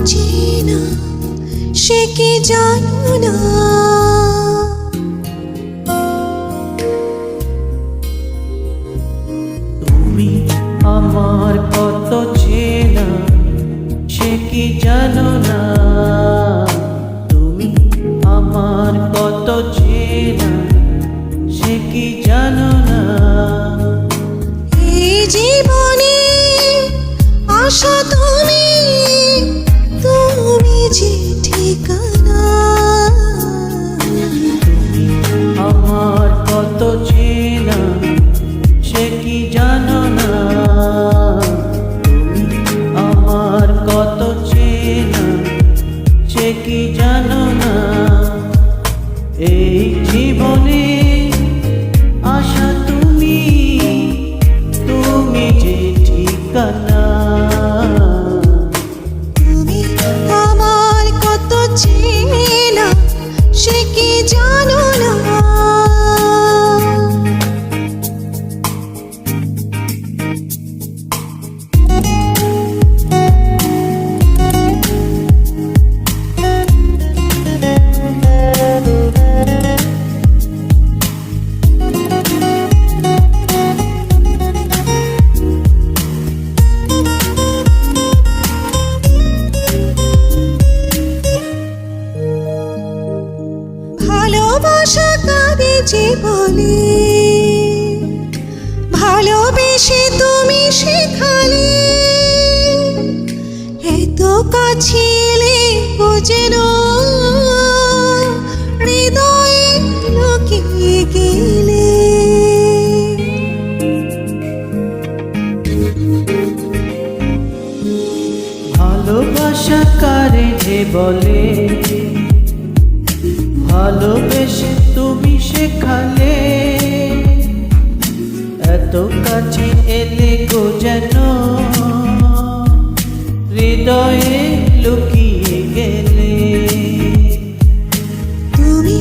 চেনা সে কি জানো না। তুমি আমার কত চেনা সে কি জানো না। তুমি আমার কত চেনা সে কি জানো না। এই জীবনে আশা তুমি, তুমি যে ঠিকানা। তুমি আমার কত চেনা সে কি জানো না। তুমি আমার কত চেনা সে কি জানো না। এই জীবনে আশা তুমি, তুমি যে ঠিকানা। তুমি আমার কত চেনা সে কি জানো না। ভালোবাসা কাঁদে যে বলে, ভালোবেসে তুমি শেখালে। এত কাছে এলে যেন হৃদয়ে লুকিয়ে গেলে। ভালোবাসা কারে যে বলে, ভালোবেসে তুমি শেখালে। এত কাছে এলে গো যেন হৃদয়ে লুকিয়ে গেলে। তুমি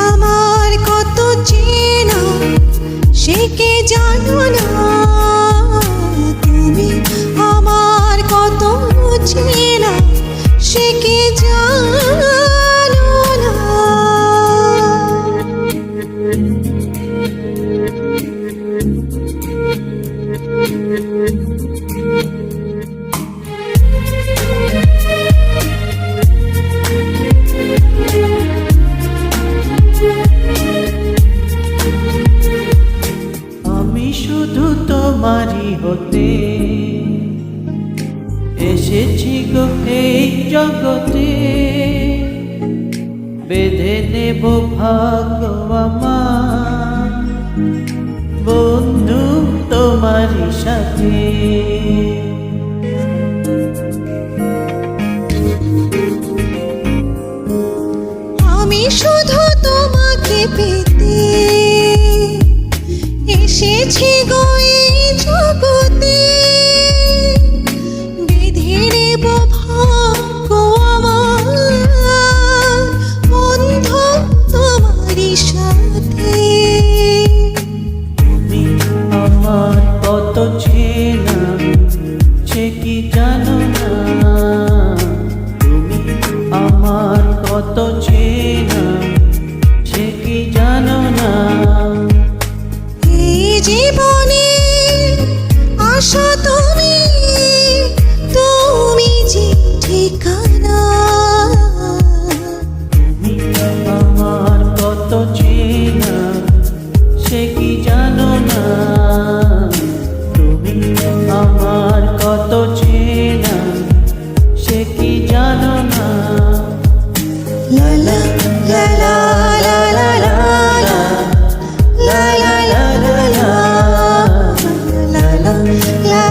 আমার কত চেনা সে কে জানো না। তুমি আমার কত চেনা সে কে জানো না। আমি শুধু তোমারই হতে এসেছি গো এই জগতে। বেঁধে নেব ভাগ্য আমার বন্ধু তোমারই সাথে। আমি শুধু তোমাকে পেতে এসেছি গো এই জগতে। বেঁধে নেব ভাগ্য আমার বন্ধু তোমারই সাথে। তুমি আমার কত চেনা সে কি জানো না। তুমি আমার কত চেনা সে কি জানো না। এই জীবনে আশা তুমি, তুমি যে ঠিকানা। তুমি আমার কত চেনা সে কি জানো না। তুমি আমার কত চেনা সে কি জানো না। La la la la la la la la la la la la la la la la